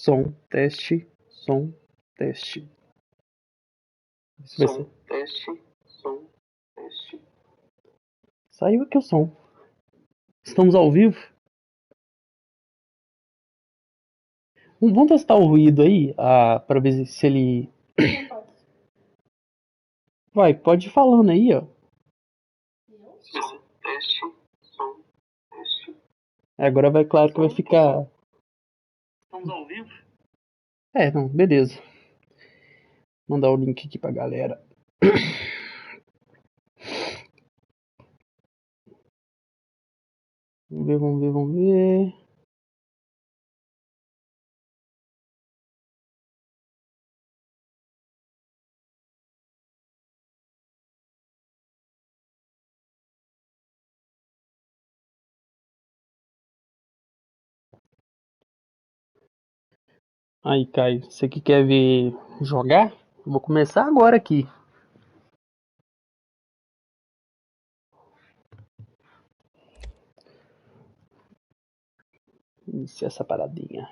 som, teste. Isso vai ser. Teste, som, teste. Saiu aqui o som. Estamos ao vivo? Vamos testar o ruído aí, pra ver se ele... Vai, pode ir falando aí, ó. Teste, som, teste. Agora vai, claro que vai ficar... Estamos ao vivo? Não, beleza. Mandar o link aqui pra galera. Vamos ver. Aí, Caio, você que quer ver jogar? Eu vou começar agora aqui. Iniciar essa paradinha.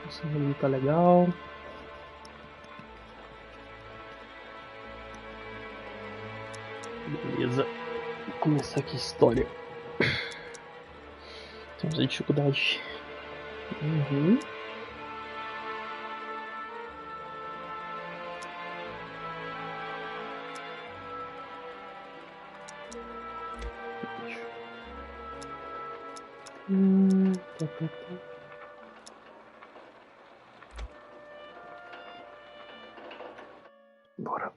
Esse ali tá legal. Beleza. Vou começar aqui a história. Temos a dificuldade. Bora.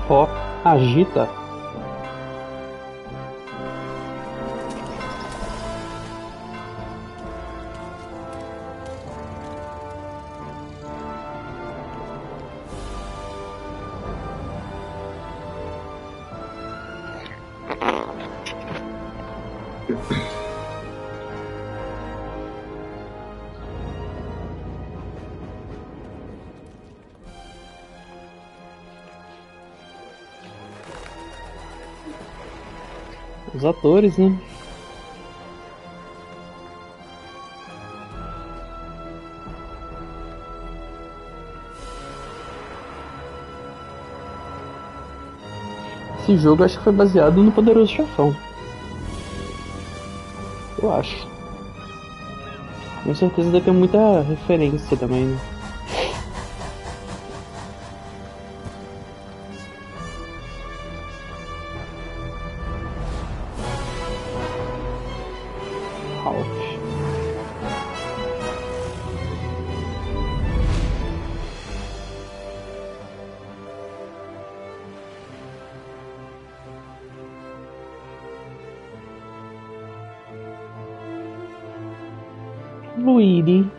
Ó, agita. Os atores, né? Esse jogo acho que foi baseado no Poderoso Chefão. Eu acho. Com certeza deve ter muita referência também, né? Luigi.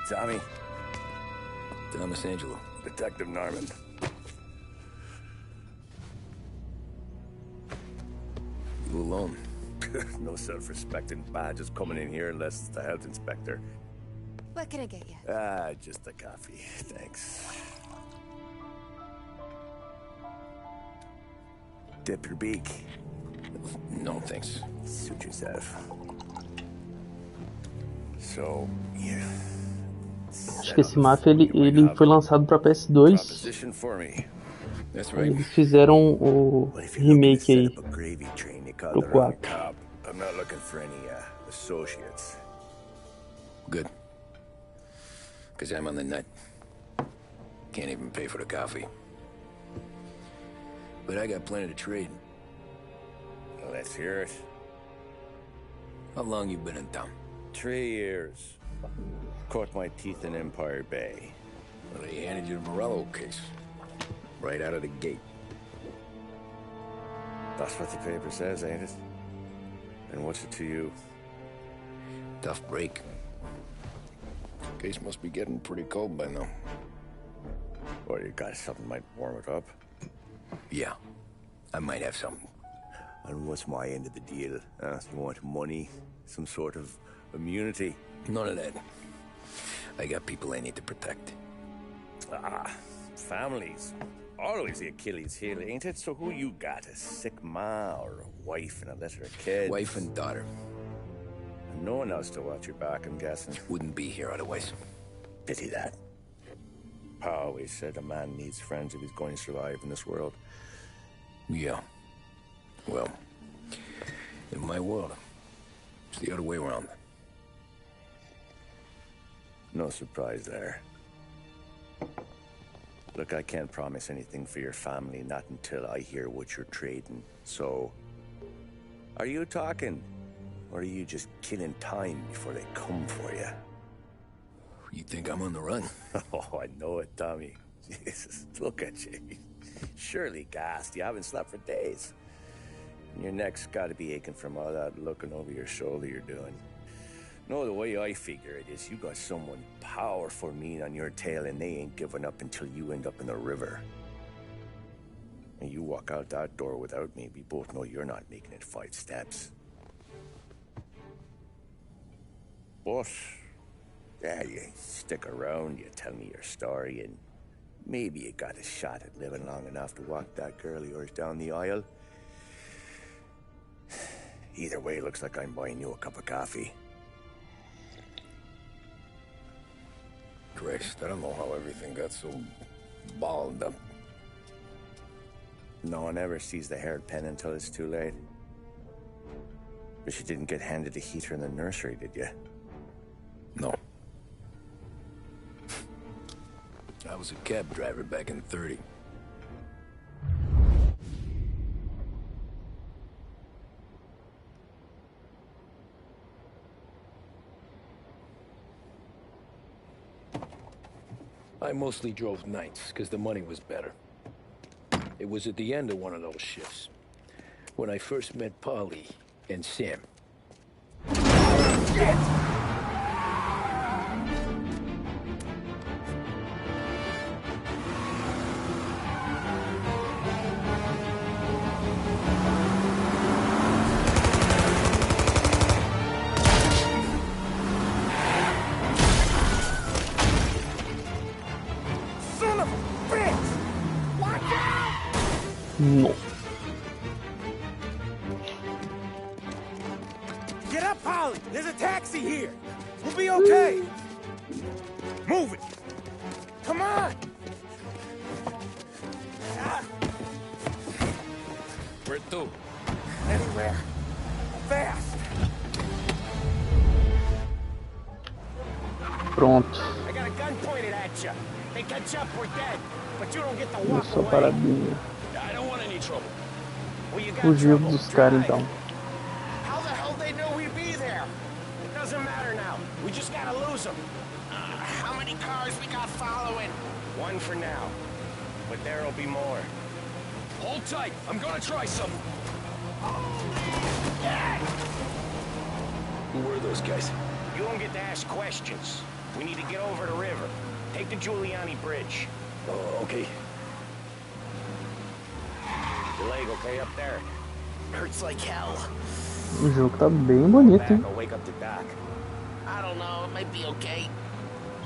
you, Tommy. Thomas Angelo. Detective Norman. You alone? No self-respecting badges coming in here unless it's the health inspector. What can I get you? Just a coffee. Thanks. Dip your beak. No, thanks. Suit yourself. So, yeah. Acho que esse Mafia ele foi lançado para PS2. Proposition for me. That's Aí right. eles fizeram o remake aí pro 4. I'm not looking for any associates. Good. Because I'm on the nut. Can't even pay for the coffee. But I got plenty to trade. Well, let's hear it. How long you been in town? 3 years. Caught my teeth in Empire Bay. Well, they handed you the Morello case. Right out of the gate. That's what the paper says, ain't it? And what's it to you? Tough break. Case must be getting pretty cold by now. Or you got something might warm it up? Yeah, I might have something. And what's my end of the deal? You want money? Some sort of immunity? None of that. I got people I need to protect. Families. Always the Achilles heel, ain't it? So who you got? A sick ma or a wife and a litter of kids? Wife and daughter. No one else to watch your back, I'm guessing. Wouldn't be here otherwise. Pity that. Pa always said a man needs friends if he's going to survive in this world. Yeah. Well, in my world, it's the other way around. No surprise there. Look, I can't promise anything for your family, not until I hear what you're trading. So, are you talking? Or are you just killing time before they come for you? You think I'm on the run? Oh, I know it, Tommy. Jesus, look at you. Surely gassed. You haven't slept for days. And your neck's got to be aching from all that looking over your shoulder you're doing. No, the way I figure it is you got someone powerful mean on your tail and they ain't giving up until you end up in the river. And you walk out that door without me, we both know you're not making it 5 steps. But, yeah, you stick around, you tell me your story, and maybe you got a shot at living long enough to walk that girl of yours down the aisle. Either way, looks like I'm buying you a cup of coffee. Christ, I don't know how everything got so balled up. No one ever sees the haired pen until it's too late. But you didn't get handed a heater in the nursery, did you? No. I was a cab driver back in '30. I mostly drove nights, because the money was better. It was at the end of one of those shifts, when I first met Polly and Sam. Shit! No. Get up, Polly! There's a taxi here! We'll be okay! Move it! Come on! Where to? Anywhere. Fast! Pronto. I got a gun pointed at you. They catch up, we're dead. But you don't get to walk Só away. paradinha. I don't want any trouble. Well, you got Fugiu trouble. dos caras então. How the hell they know we'd be there? It doesn't matter now. We just gotta lose them. How many cars we got following? One for now. But there'll be more. Hold tight. I'm gonna try something. Who were those guys? You don't get to ask questions. We need to get over the river. Take the Giuliani Bridge. Oh, okay. Your leg okay up there? Hurts like hell. O jogo tá bem bonito, hein? I'll wake up the doc. I don't know, it might be okay.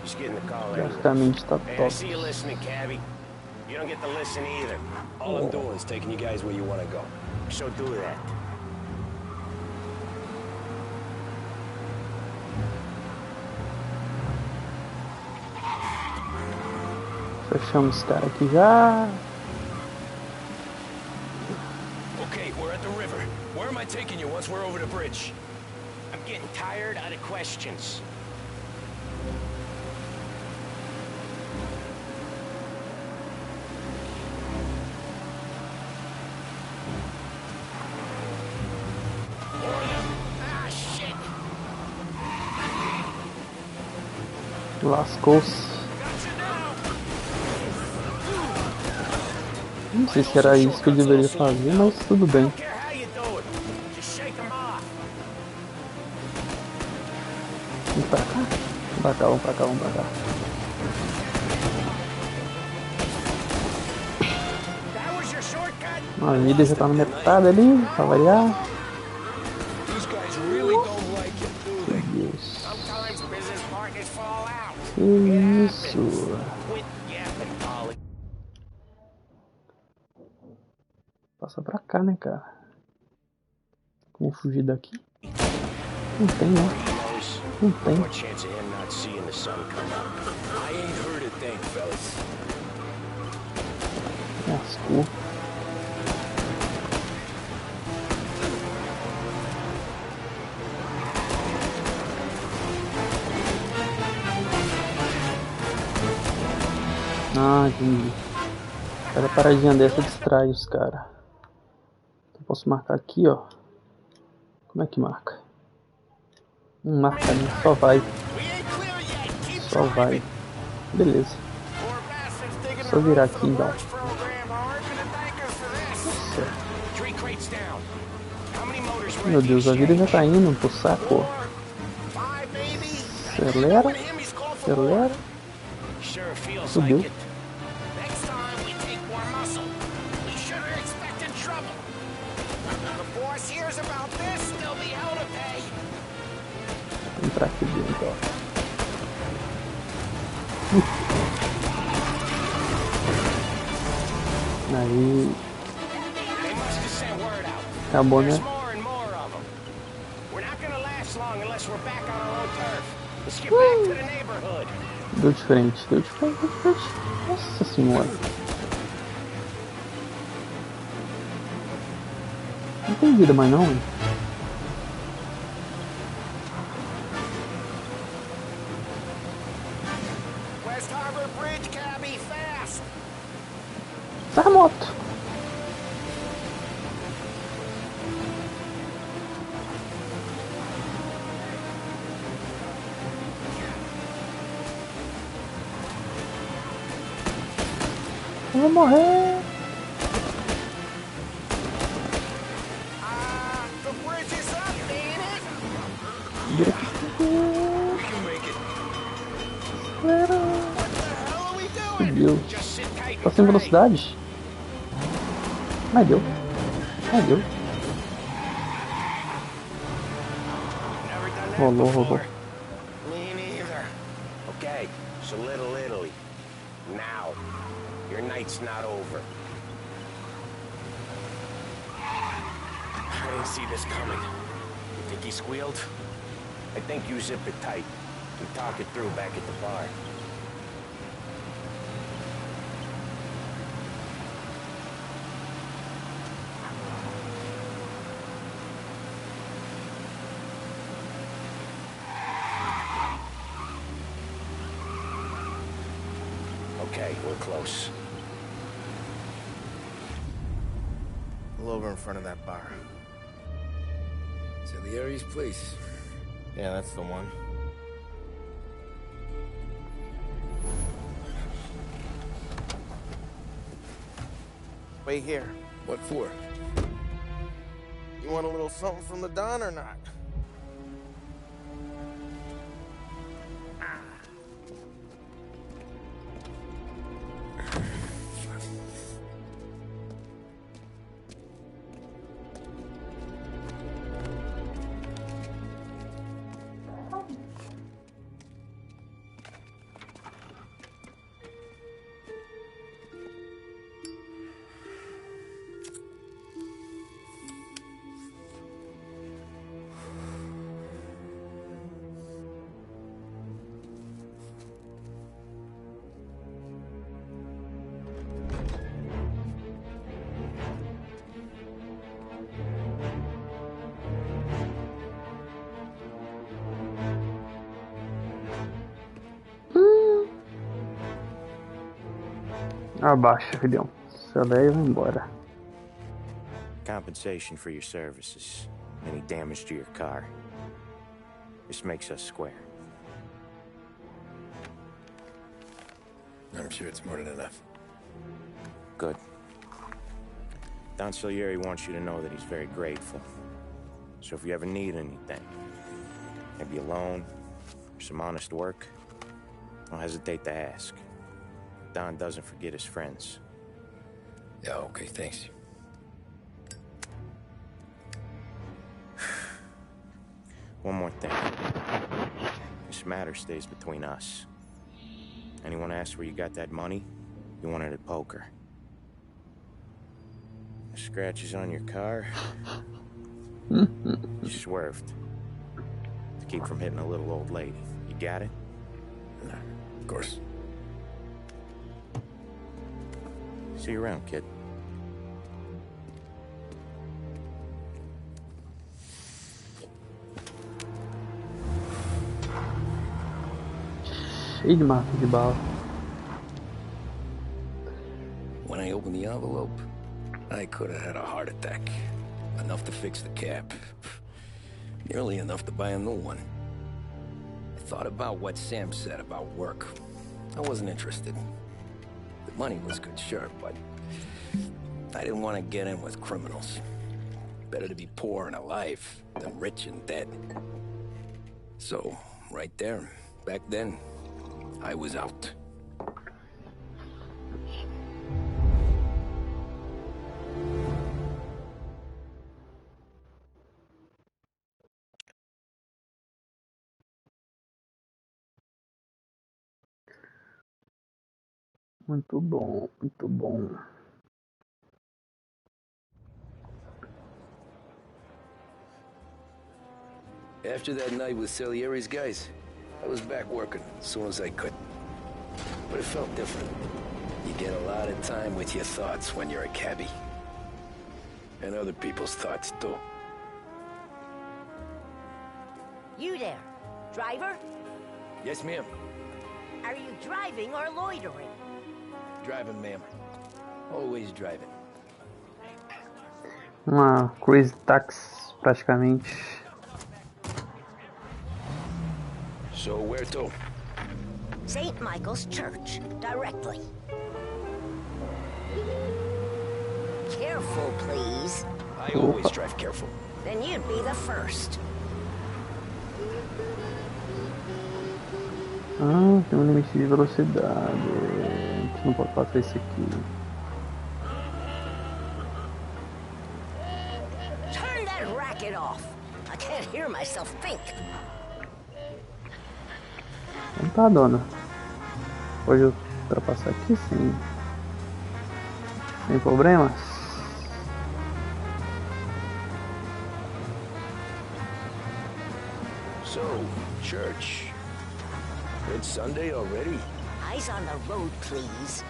Just getting the call anyway. Graficamente tá Hey, I top. see you listening, Cabby. You don't get to listen either. All I'm doing is taking you guys where you want to go. So do that. Fechamos esse cara aqui já. Okay, we're at the river. Where am I taking you once we're over the bridge? I'm getting tired of the questions. Ah, shit! Lascou-se. Não sei se era isso que eu deveria fazer, mas tudo bem. Don't care how you do it. Just shake 'em off. Vamos pra cá. Vamos pra cá, vamos pra cá, vamos pra cá. That was your shortcut. A vida já tá na metade ali, pra variar. These guys really don't like it, do they? Meu Deus. Sometimes business partners fall out. Que isso? Quit yapping, Polly. Passa pra cá, né, cara? Como fugir daqui? Não tem, né? Não tem. What chance of him not seeing the sun come up? I ain't heard a thing, fellas. Lascou. Ah, entendi. Cada paradinha dessa distrai os caras. Então posso marcar aqui, ó. Como é que marca? Não marca, né? Só vai. Só vai. Beleza. Só virar aqui então. Meu Deus, a vida já tá indo pro saco. Acelera. Acelera. Subiu. Vem pra aqui dentro, ó. Aí. Acabou, né? Deu de frente, deu de frente, deu de frente. Nossa senhora. Não tem vida mais não, hein? Sai a moto. Eu vou morrer. Vira aqui. Meu Deus. Tá sem velocidade? Mas deu. Mas deu. Rolou, rolou. Me neither. Okay, so Little Italy. Now, your night's not over. I didn't see this coming. You think he squealed? I think you zip it tight. We talk it through back at the bar. Okay, we're close. Pull over in front of that bar. Salieri's place. Yeah, that's the one. Wait here. What for? You want a little something from the Don or not? Abaixa, filhão. Acelera e vai embora. Compensation for your services. Any damage to your car. This makes us square. I'm sure it's more than enough. Good. Don Salieri wants you to know that he's very grateful. So if you ever need anything, maybe a loan, or some honest work, don't hesitate to ask. Don doesn't forget his friends. Yeah, okay, thanks. One more thing. This matter stays between us. Anyone asks where you got that money, you won it at poker. The scratches on your car, you swerved. To keep from hitting a little old lady. You got it? Of course. See you around, kid. Cheio de marca de bala. When I opened the envelope, I could have had a heart attack. Enough to fix the cap. Nearly enough to buy a new one. I thought about what Sam said about work. I wasn't interested. The money was good, sure, but I didn't want to get in with criminals. Better to be poor and alive than rich and dead. So, right there, back then, I was out. Muito bom, muito bom. After that night with Salieri's guys, I was back working as soon as I could. But it felt different. You get a lot of time with your thoughts when you're a cabbie. And other people's thoughts, too. You there, driver? Yes, ma'am. Are you driving or loitering? Driving, ma'am. Always driving. Uma crazy taxi, praticamente. So, where to? St. Michael's Church, directly. Careful, please. I always drive careful. Then you'd be the first. Ah, tem um limite de velocidade. A gente não pode passar isso aqui. Turn that racket off. I can't hear myself think. Não tá, dona. Pode ultrapassar aqui, sim. Sem problemas. So, church. It's Sunday already? Eyes on the road, please.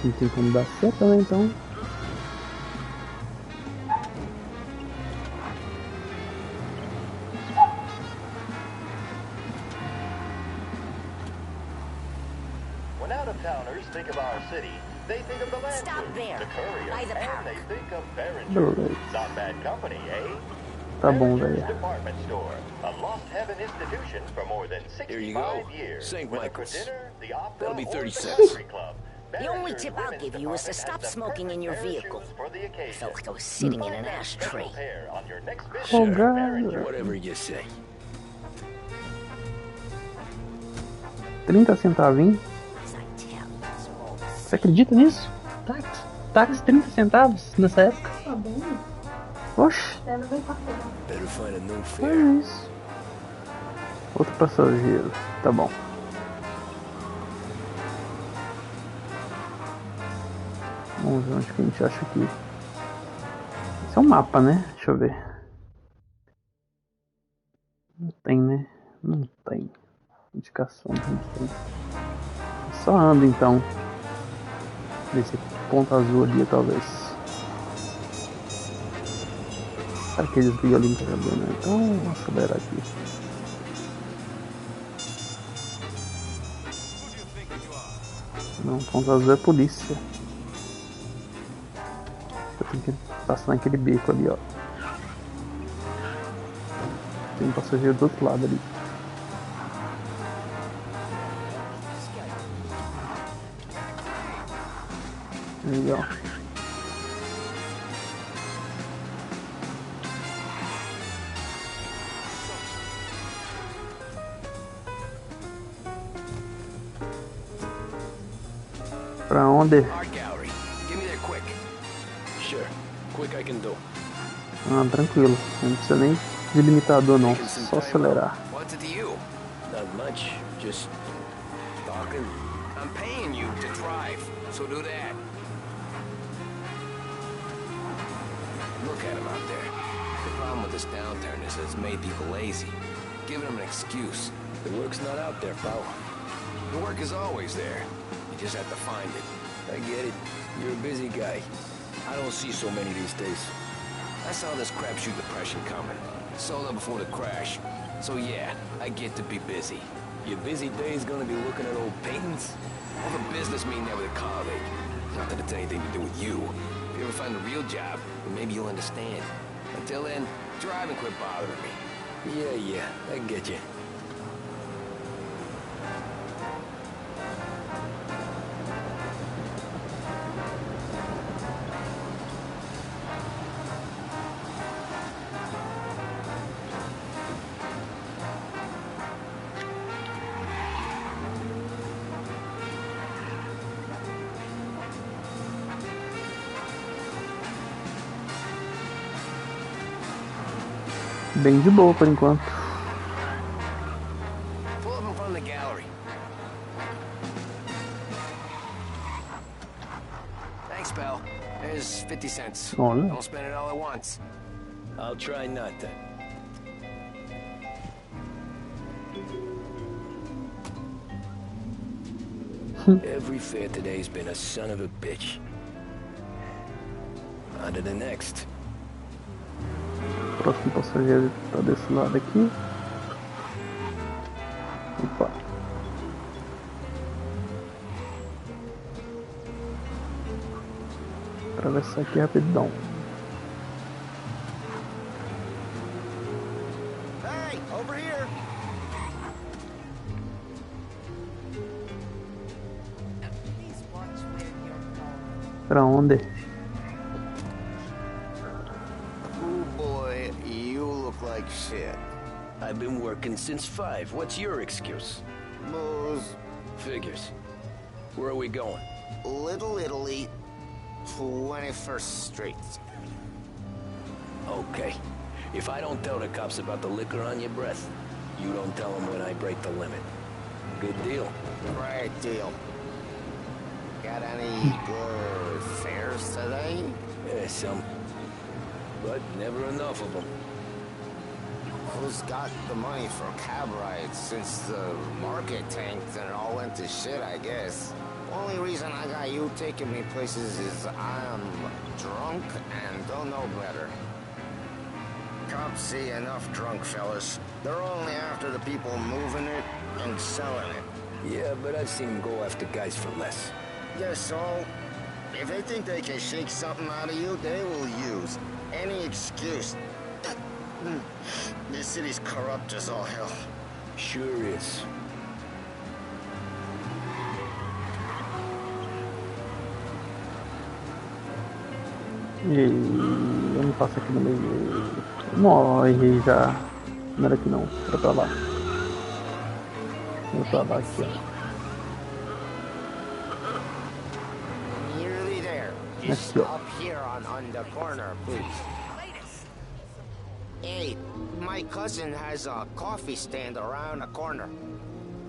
Não tem como dar certo, né, então. When out-of-towners think of our city, they think of the land Stop food, there, the courier, by the and park. they think of Baron. Beleza. Not bad company, eh? Tá bom, Behringer's velho. Department Store, a lost heaven institution for more than Here you 65 go. years. St. Whether Michael's. for dinner, the opera, That'll be or 30 the cents. country club, The only Behringer's tip I'll Women's give you is to Department stop has the smoking in your perfect pair of vehicle. shoes for the I occasion. felt like I was sitting in an Find that ashtray. special pair on your next visit Oh, to God. Behringer. Whatever you say. 30 centavinhos. As I tell you. Você acredita nisso? Táxi. Táxi 30 centavos nessa época. Tá bom, Oxe, deve bem quarteirão. Better find a new olha fare. isso. Outro passageiro. Tá bom. Vamos ver onde que a gente acha aqui. Esse é um mapa, né? Deixa eu ver. Não tem, né? Não tem. Indicação, não tem. Só anda então. Desse ponto azul ali, talvez. Será que eles viram ali também, né? Então, vamos acelerar aqui. Não, ponto azul é polícia. Eu tenho que passar naquele beco ali, ó. Tem um passageiro do outro lado ali. Legal. Pra onde? Ah, tranquilo. Não precisa nem de limitador não. Só acelerar. Not much. Just talking. I'm paying you to drive, so do that. Look at him out there. The problem with this downturn is that it's made people lazy. Giving them an excuse. The work's not out there, pal. The work is always there. You just have to find it. I get it. You're a busy guy. I don't see so many these days. I saw this crapshoot depression coming. Sold up before the crash. So yeah, I get to be busy. Your busy day's gonna be looking at old paintings? Or the business meeting there with a colleague? Not that it's anything to do with you. If you ever find a real job, then maybe you'll understand. Until then, drive and quit bothering me. Yeah, I get you. Bem de boa por enquanto. Pull up in front of the gallery. Thanks, pal. There's 50 cents. Olha. Don't spend it all at once. I'll try not to. Every fare today's been a son of a bitch. On to the next. O próximo passageiro está desse lado aqui. Opa. Atravessar aqui rapidão. Hey, over here. Pra onde? Oh boy, you look like shit. I've been working since 5. What's your excuse? Booze, Figures. Where are we going? Little Italy, 21st Street. Okay. If I don't tell the cops about the liquor on your breath, you don't tell them when I break the limit. Good deal. Great deal. Got any good fares today? Yeah, some. But never enough of them. Who's got the money for cab rides since the market tanked and it all went to shit, I guess? Only reason I got you taking me places is I'm drunk and don't know better. Cops see enough drunk fellas. They're only after the people moving it and selling it. Yeah, but I've seen them go after guys for less. Yes, so if they think they can shake something out of you, they will use any excuse. This city's corrupt as all hell. Sure is. E eu não passo aqui no meio. Morre já. Não era aqui não, era pra lá. Era pra lá aqui, ó. Nearly there. Just Let's go. up here on the corner, please. Hey, my cousin has a coffee stand around the corner.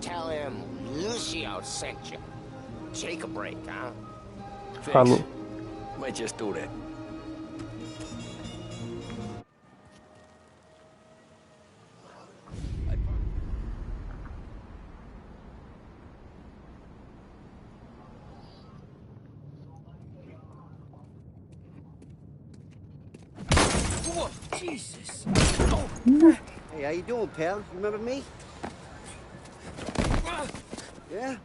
Tell him Lucio sent you. Take a break, huh? Falou. Might just do that. Whoa, Jesus. Hey, how you doing, pal? You remember me? Yeah?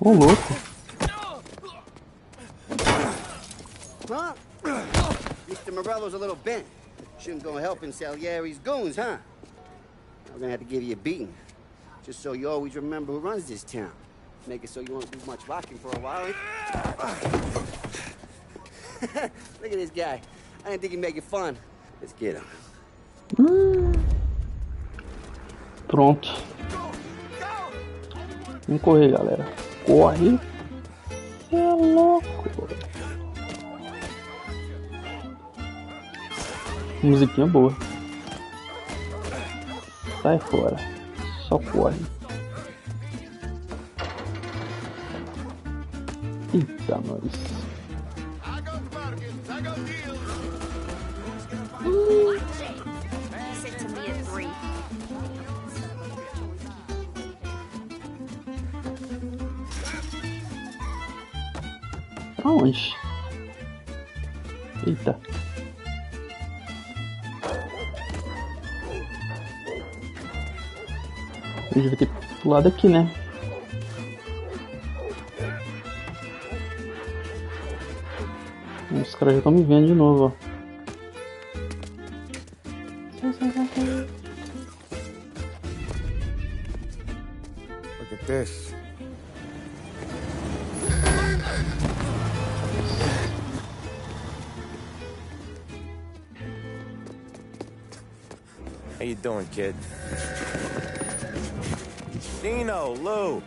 Ô, louco. Huh? Mr. Morello's a little bent. Shouldn't go helping Salieri's goons, huh? I'm gonna have to give you a beating. Just so you always remember who runs this town. Make it so you won't do much rocking for a while. Look at this guy. I didn't think he'd make it fun. Let's get him. Pronto. Vamos correr, galera. Corre. Você é louco. Musiquinha boa. Sai fora. Só corre. Eita, nós. Pra onde? Eita. Eu devia ter pulado aqui, né? Os caras já estão me vendo de novo, ó. Look at this. How you doing, kid? Dino, Lou. You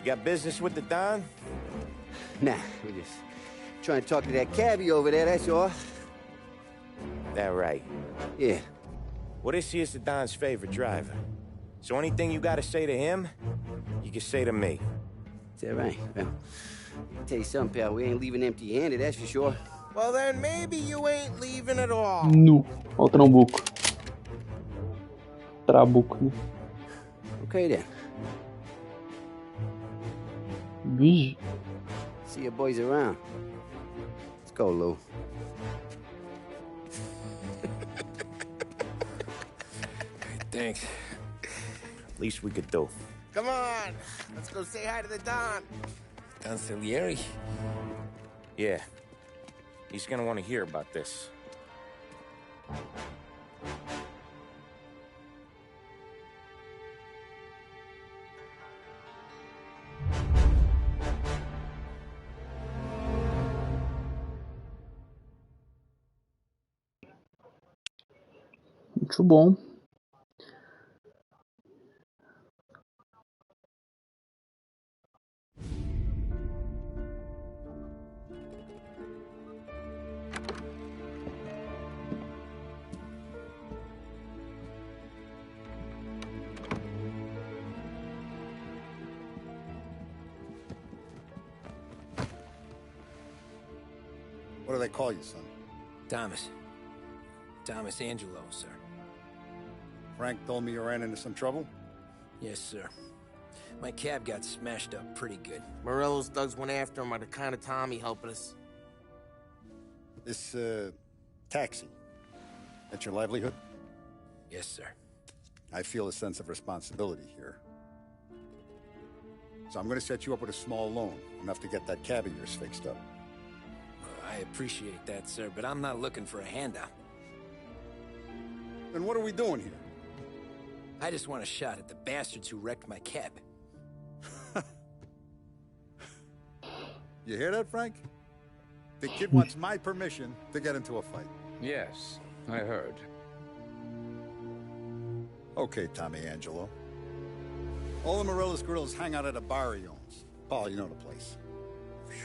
got business with the Don? Nah, we're just trying to talk to that cabbie over there, that's all. That right. Yeah. Well, this here's the Don's favorite driver. So anything you gotta say to him, you can say to me. Is that right? Well, I'll tell you something, pal. We ain't leaving empty-handed, that's for sure. Well, then maybe you ain't leaving at all. Nu. Olha o trambuco. Trabuco, né? Okay, then. Vigi. See your boys around. Let's go, Lou. Thanks. Least we could do. Come on, let's go say hi to the Don. Don Salieri? Yeah. He's gonna want to hear about this. Muito bom. What do they call you, son? Thomas. Thomas Angelo, sir. Frank told me you ran into some trouble? Yes, sir. My cab got smashed up pretty good. Morello's thugs went after him on account of Tommy helping us. This, taxi. That's your livelihood? Yes, sir. I feel a sense of responsibility here. So I'm gonna set you up with a small loan, enough to get that cab of yours fixed up. I appreciate that, sir, but I'm not looking for a handout. Then what are we doing here? I just want a shot at the bastards who wrecked my cab. You hear that, Frank? The kid wants my permission to get into a fight. Yes, I heard. Okay, Tommy Angelo. All the Morello's girls hang out at a bar he owns. Paul, you know the place.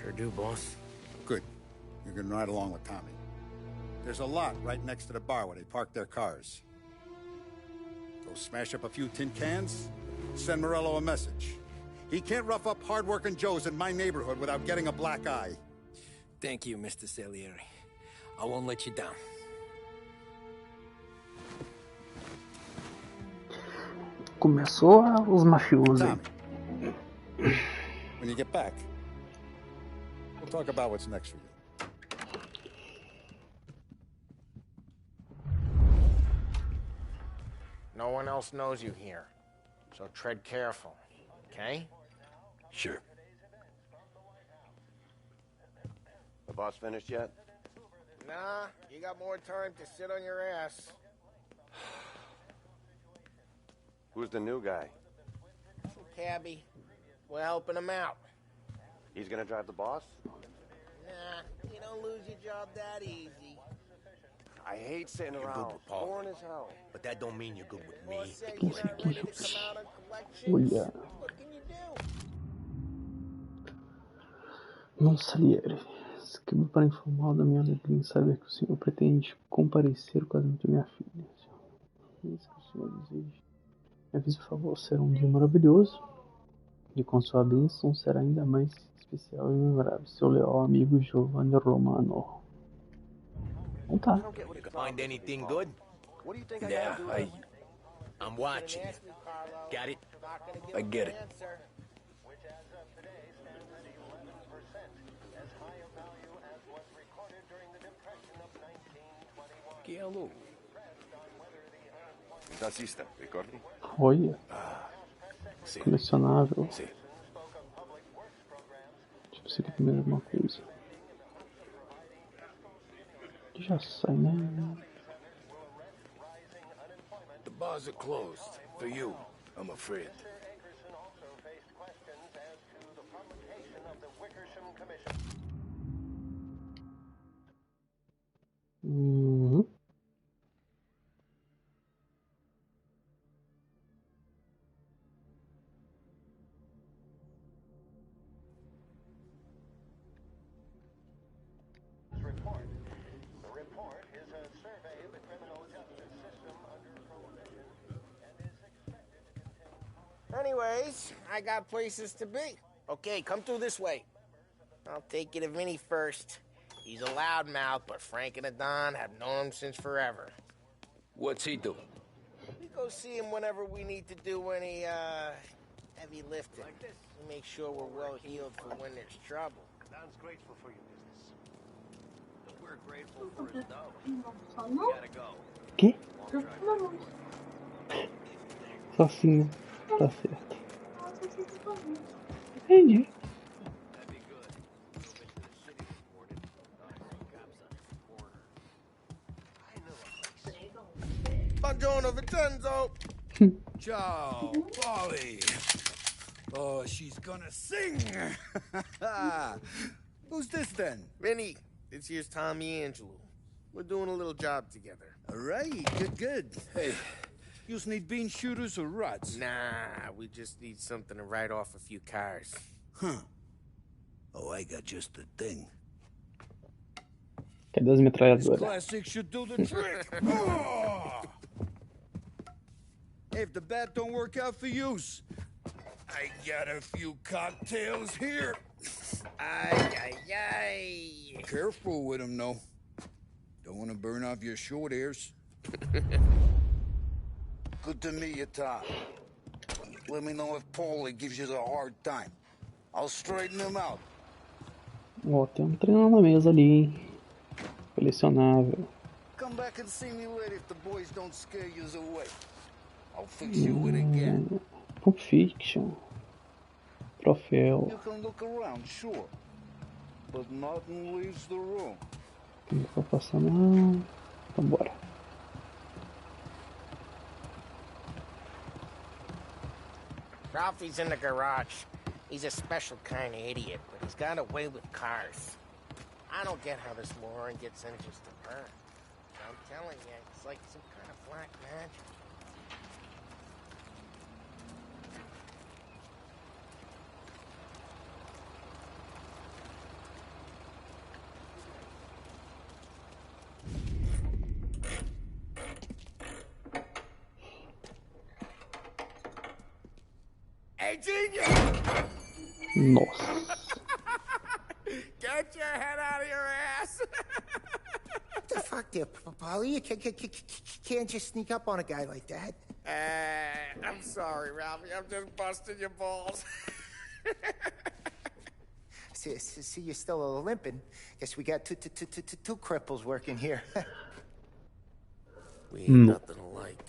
Sure do, boss. Good. You can ride along with Tommy. There's a lot right next to the bar where they park their cars. Go smash up a few tin cans, send Morello a message. He can't rough up hard-working Joes in my neighborhood without getting a black eye. Thank you, Mr. Salieri. I won't let you down. Começou os mafiosos aí. When you get back, we'll talk about what's next for you. No one else knows you here, so tread careful, okay? Sure. The boss finished yet? Nah, you got more time to sit on your ass. Who's the new guy? Some cabbie. We're helping him out. He's gonna drive the boss? Nah, you don't lose your job that easy. I hate sitting You're around. good with Paul. Boring as hell. But that don't mean you're good with me. Olha. Não, Salieri. Escrevo para informar da minha alegria em saber que o senhor pretende comparecer ao casamento da minha filha. É isso que o senhor deseja. Me avise, por favor, será um dia maravilhoso. E com sua bênção será ainda mais especial e memorável. Seu leal amigo Giovanni Romano. Então tá. Find anything good? Yeah, I'm watching. Got it? I get it. Que hello. Taxista, ricordi? Olha. Sim. Colecionável. Sim. Deixa eu ver se aqui primeiro alguma coisa. Já sai, né? The bars are closed. For you, I'm afraid. Uhum. Anyways, I got places to be. Okay, come through this way. I'll take you to Vinny first. He's a loudmouth, but Frank and the Don have known him since forever. What's he do? We go see him whenever we need to do any, heavy lifting. We make sure we're well healed for when there's trouble. Don's grateful for your business. But we're grateful for his dough. We gotta go. Que? Só assim, né? Tá certo. Entendi. Buongiorno, Vincenzo. Ciao, Polly. Oh, she's gonna sing. Who's this then? Vinny, this here's Tommy Angelo. We're doing a little job together. All right, good. Hey, you need bean shooters or rods? Nah, we just need something to write off a few cars. Huh. Oh, I got just the thing. Cadê as This metralhadoras? classic should do the trick. Oh! If the bat don't work out for use, I got a few cocktails here. Ay. Careful with them, though. Don't want to burn off your short hairs. Good to meet you, Tom. Let me know if Paulie gives you a hard time. I'll straighten him out. Ó, tem um trem lá na mesa ali, hein? Colecionável. Come back and see me later if the boys don't scare you away. I'll fix you with again. Pulp Fiction. Troféu. You can look around, sure. But nothing leaves the room. Não vou passar não. Vambora. Ralphie's in the garage. He's a special kind of idiot, but he's got a way with cars. I don't get how this moron gets engines to burn. I'm telling you, it's like some kind of black magic. Nossa. Get your head out of your ass! What the fuck there, Polly? You can't just sneak up on a guy like that. I'm sorry, Ralphie. I'm just busting your balls. See, you're still limping. Guess we got two cripples working here. We ain't nothing alike.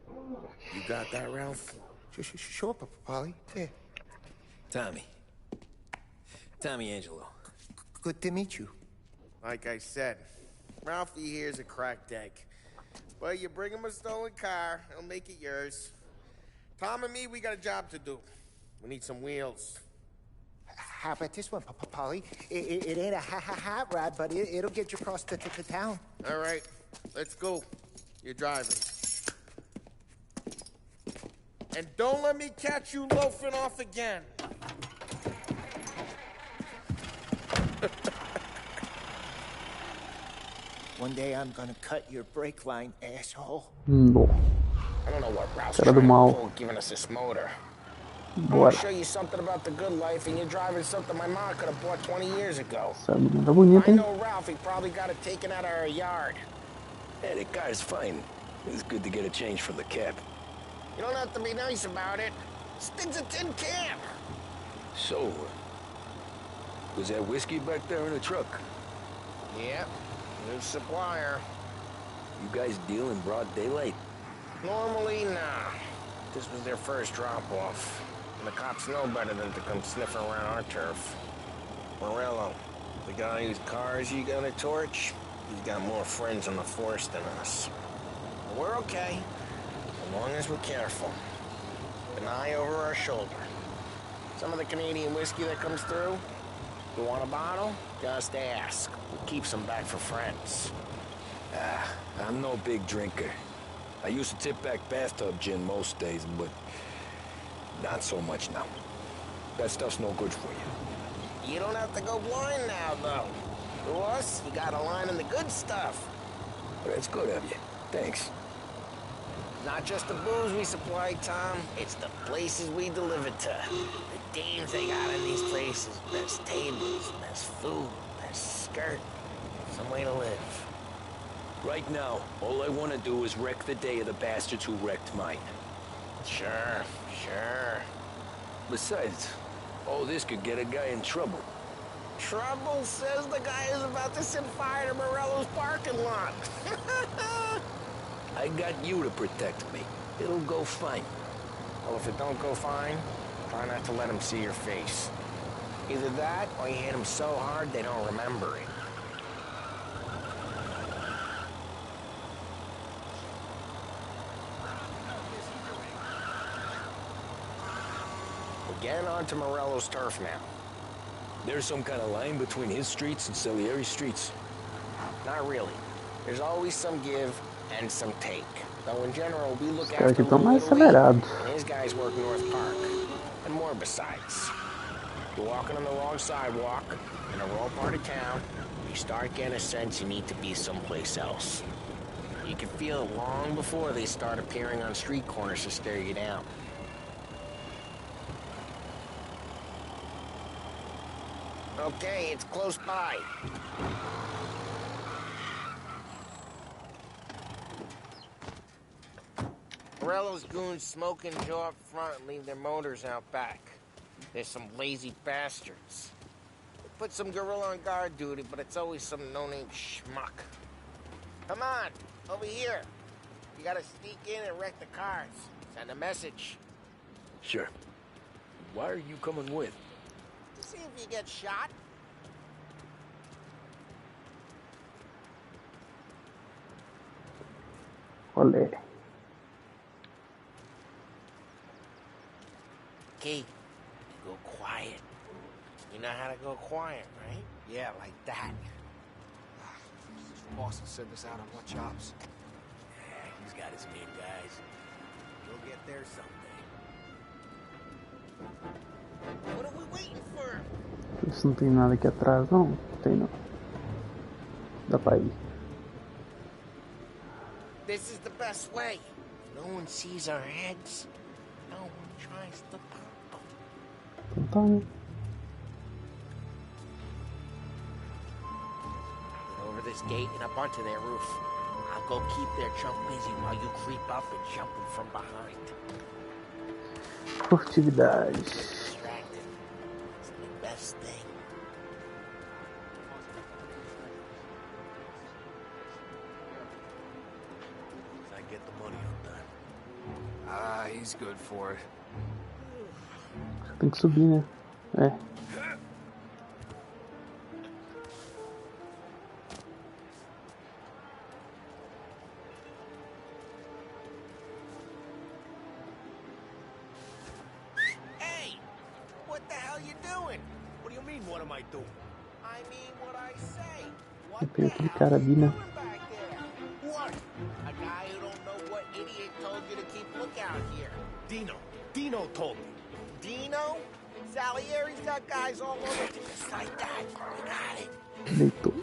You got that, Ralph? Sure, Polly. Yeah. Tommy Angelo. Good to meet you. Like I said, Ralphie here's a cracked egg. Well, you bring him a stolen car, he'll make it yours. Tom and me, we got a job to do. We need some wheels. How about this one, Polly? It ain't a hot rod, but it'll get you across to town. All right, let's go. You're driving. And don't let me catch you loafing off again. One day I'm gonna cut your brake line, asshole. No. I don't know what Ralph's Cara trying do to mal. pull, giving us this motor. I want Bora. to show you something about the good life, and you're driving something my mom could have bought 20 years ago. Essa menina tá bonita, I hein? know Ralph, he probably got it taken out of our yard. Yeah, the car's fine. It's good to get a change from the cab. You don't have to be nice about it. This thing's a tin can. So, was that whiskey back there in the truck? Yep, new supplier. You guys deal in broad daylight? Normally, nah. This was their first drop-off. And the cops know better than to come sniffing around our turf. Morello, the guy whose cars you gonna torch, he's got more friends on the force than us. But we're okay, as long as we're careful. An eye over our shoulder. Some of the Canadian whiskey that comes through, you want a bottle? Just ask. We keep some back for friends. I'm no big drinker. I used to tip back bathtub gin most days, but not so much now. That stuff's no good for you. You don't have to go blind now, though. To us, you got a line in the good stuff. But it's good of you. Thanks. Not just the booze we supply, Tom. It's the places we deliver to. The dames they got in these places. Best tables, best food, best skirt. Some way to live. Right now, all I want to do is wreck the day of the bastards who wrecked mine. Sure. Besides, all this could get a guy in trouble. Trouble says the guy is about to set fire to Morello's parking lot. I got you to protect me. It'll go fine. Well, if it don't go fine, try not to let him see your face. Either that, or you hit him so hard they don't remember it. We're getting onto Morello's turf now. There's some kind of line between his streets and Salieri's streets. Not really. There's always some give and some take. Though in general, we look Os caras after aqui estão mais Little League, acelerados. and his guys work North Park. And more besides. You're walking on the wrong sidewalk, in a rural part of town, you start getting a sense you need to be someplace else. You can feel it long before they start appearing on street corners to stare you down. Okay, it's close by. Morello's goons smoke and Joe up front and leave their motors out back. There's some lazy bastards. They put some gorilla on guard duty, but it's always some no-name schmuck. Come on, over here. You gotta sneak in and wreck the cars. Send a message. Sure. Why are you coming with? To see if you get shot. Olé. Key, go quiet. You know how to go quiet, right? Yeah, like that. Boss will send us out on what jobs? He's got his main guys. We'll get there someday. What are we waiting for? Isso não tem nada aqui atrás, não? Tem não. Dá pra ir. This is the best way. No one sees our heads. No one tries to pop them. Então tá, né? gate and up onto their roof. I'll go keep their chump busy while you creep up and jump him from behind. Furtividade. Distracted. It's the best thing. I get the money on time. Ah, he's good for it. Tem que subir, né? É. Hey! What the hell you doing? What do you mean, what am I doing? I mean what I say. Eu peguei aquele cara ali, né? What? A guy who don't know what idiot told you to keep lookout here. Dino told me. Dino? Salieri's got guys all over just like that. You got it. Deitou.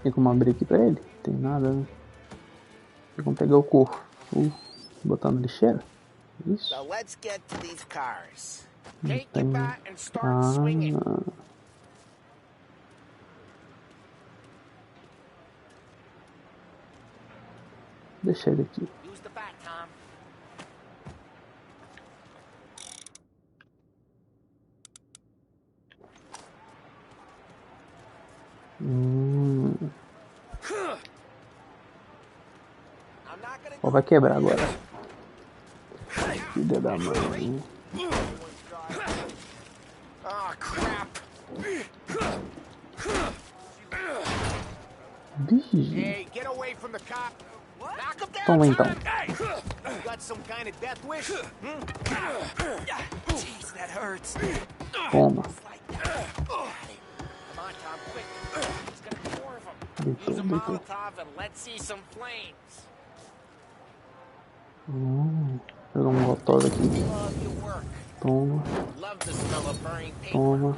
Tem como abrir aqui pra ele? Tem nada, né? Tem como pegar o corpo. Botar na lixeira? Isso. So let's get to these cars. Não Take tem. your bat and start swinging. Deixa ele aqui. Use the bat, Tom. Ó, vai quebrar agora. Filha da mãe. Oh, crap. Hey, get away from the cop. Knock him down. Toma então. You got some kind of death wish? Jeez, that hurts. Toma. Come on, Tom, quick. There's gonna be more of them. Deitou, Use a deitou. Molotov and let's see some flames. Pegar um molotov aqui. Love your work. Toma. Love the smell of burning paper. Toma.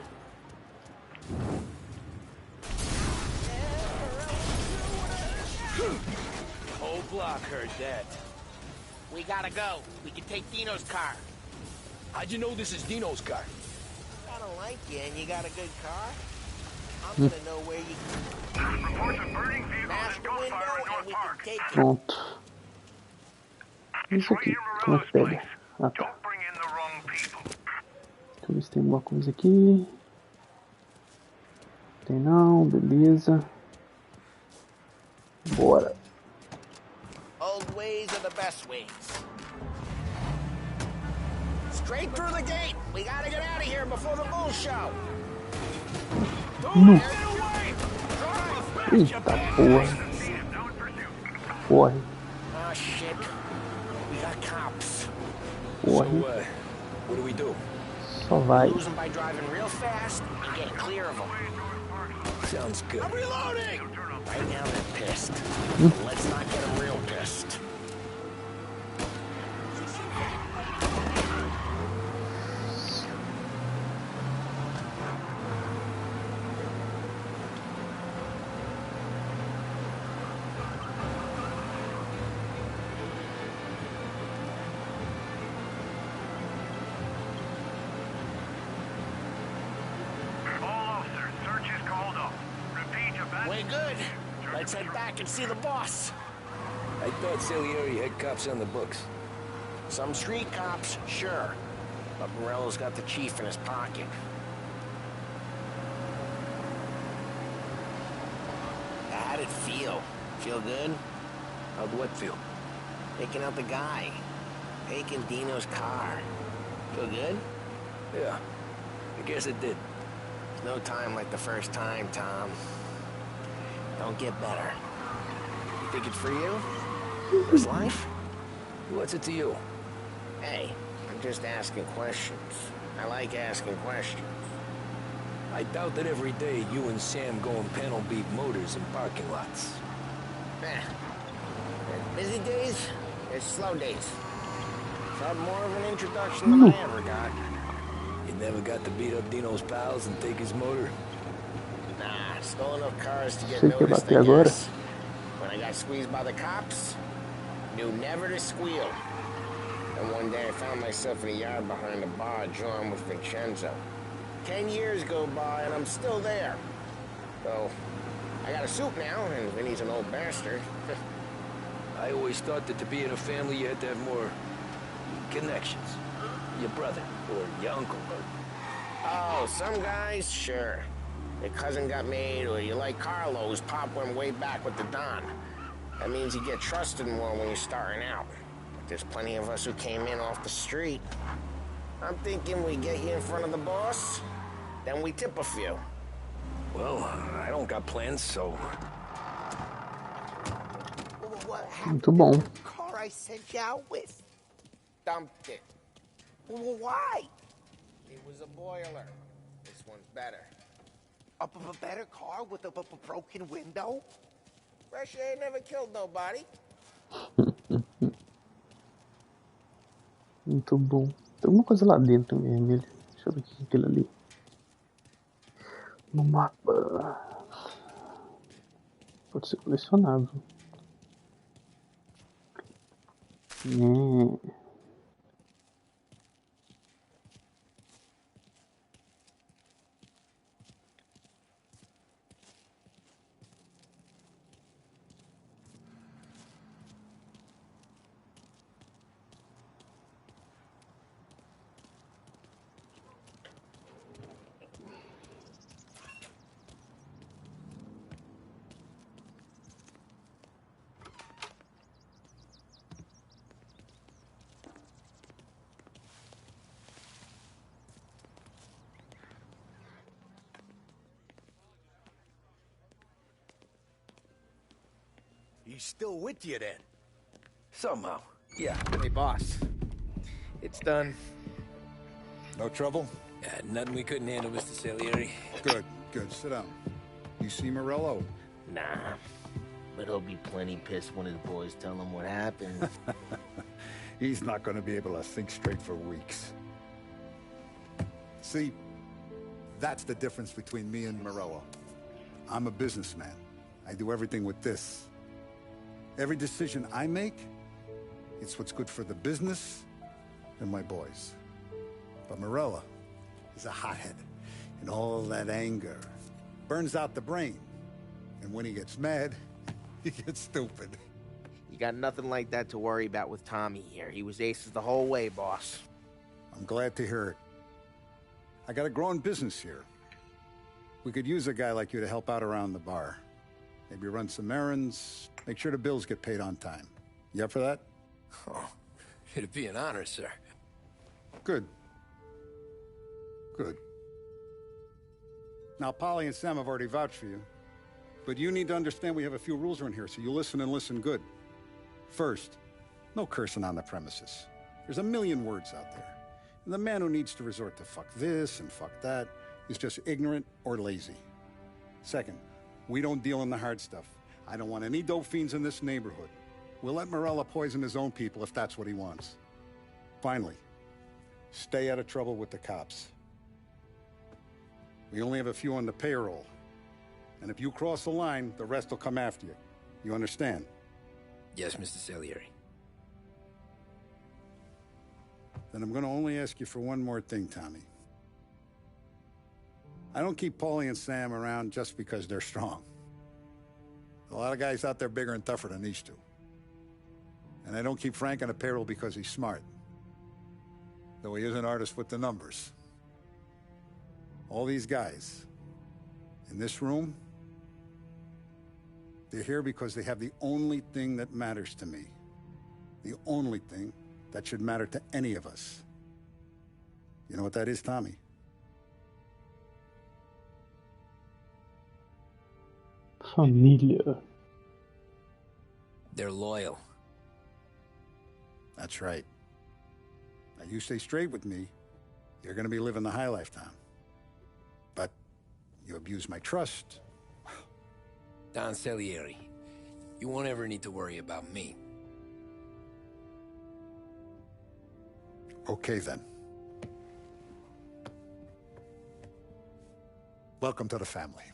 The whole block heard that. We gotta go. We can take Dino's car. How'd you know this is Dino's car? I don't like you and you got a good car. I'm gonna know where you smash the window and we can take it. Pronto. Isso aqui. Como é que pega? Ah, tá. Deixa eu ver se tem alguma coisa aqui. Tem não, beleza. Bora. Old ways are the best ways. Straight through the gate. We gotta get out of here before the bull show. Nu. Eita porra. Corre. Oh shit. We got cops. Corre. So, what do we do? Só vai. Lose them by driving real fast and get clear of them. Sounds good. I'm reloading! Right now they're pissed. Let's not get them real pissed. Way good. Let's head back and see the boss. I thought Salieri had cops on the books. Some street cops, sure. But Morello's got the chief in his pocket. How'd it feel? Feel good? How'd what feel? Picking out the guy. Taking Dino's car. Feel good? Yeah, I guess it did. No time like the first time, Tom. Don't get better. You think it's for you? This life? What's it to you? Hey, I'm just asking questions. I like asking questions. I doubt that every day you and Sam go and panel beat motors in parking lots. There's busy days, there's slow days. Had more of an introduction than I ever got. You never got to beat up Dino's pals and take his motor? Nah, stole enough cars to get Sei que noticed, bater I agora. guess. When I got squeezed by the cops, knew never to squeal. And one day I found myself in a yard behind a bar drawn with Vincenzo. 10 years go by and I'm still there. Though, I got a suit now, and Vinny's an old bastard. I always thought that to be in a family you had to have more connections. Your brother, or your uncle, or... Oh, some guys, sure. Your cousin got made, or you like Carlos, Pop went way back with the Don. That means you get trusted more when you're starting out. But there's plenty of us who came in off the street. I'm thinking we get you in front of the boss, then we tip a few. Well, I don't got plans, so... What Muito bom. happened to the car I sent you out with? Dumped it. Well, why? It was a boiler. This one's better. A better car with a broken window? Fresh air never killed nobody. Muito bom. Tem alguma coisa lá dentro vermelho. Deixa eu ver o que é aquilo ali. No mapa. Pode ser colecionável. É. He's still with you, then? Somehow, yeah. Hey, boss. It's done. No trouble? Nothing we couldn't handle, Mr. Salieri. Good, good. Sit down. You see Morello? Nah. But he'll be plenty pissed when his boys tell him what happened. He's not going to be able to think straight for weeks. See, that's the difference between me and Morello. I'm a businessman. I do everything with this. Every decision I make, it's what's good for the business and my boys. But Morella is a hothead, and all that anger burns out the brain. And when he gets mad, he gets stupid. You got nothing like that to worry about with Tommy here. He was aces the whole way, boss. I'm glad to hear it. I got a growing business here. We could use a guy like you to help out around the bar. Maybe run some errands, make sure the bills get paid on time. You up for that? Oh, it'd be an honor, sir. Good. Good. Now, Polly and Sam have already vouched for you. But you need to understand we have a few rules around here, so you listen and listen good. First, no cursing on the premises. There's a million words out there. And the man who needs to resort to fuck this and fuck that is just ignorant or lazy. Second, we don't deal in the hard stuff. I don't want any dope fiends in this neighborhood. We'll let Morella poison his own people if that's what he wants. Finally, stay out of trouble with the cops. We only have a few on the payroll. And if you cross the line, the rest will come after you. You understand? Yes, Mr. Salieri. Then I'm going to only ask you for one more thing, Tommy. I don't keep Paulie and Sam around just because they're strong. A lot of guys out there bigger and tougher than these two. And I don't keep Frank on a payroll because he's smart. Though he is an artist with the numbers. All these guys in this room, they're here because they have the only thing that matters to me. The only thing that should matter to any of us. You know what that is, Tommy? Família. They're loyal. That's right. Now you stay straight with me, you're gonna be living the high life, Tom. But you abuse my trust. Don Salieri, you won't ever need to worry about me. Okay, then. Welcome to the family.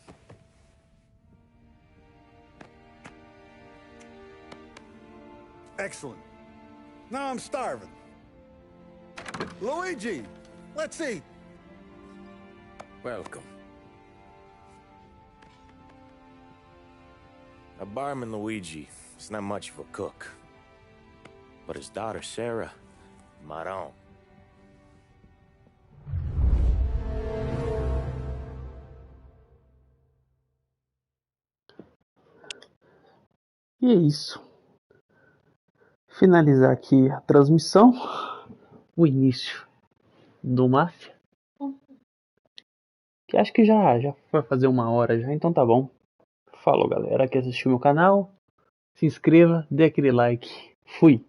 Excellent. Now I'm starving. Luigi, let's eat. Welcome. A barman Luigi is not much of a cook. But his daughter Sarah, Maron. E é isso. Finalizar aqui a transmissão. O início do Mafia. Que acho que já vai fazer 1 hora já, então tá bom. Falou, galera que assistiu meu canal. Se inscreva, dê aquele like. Fui!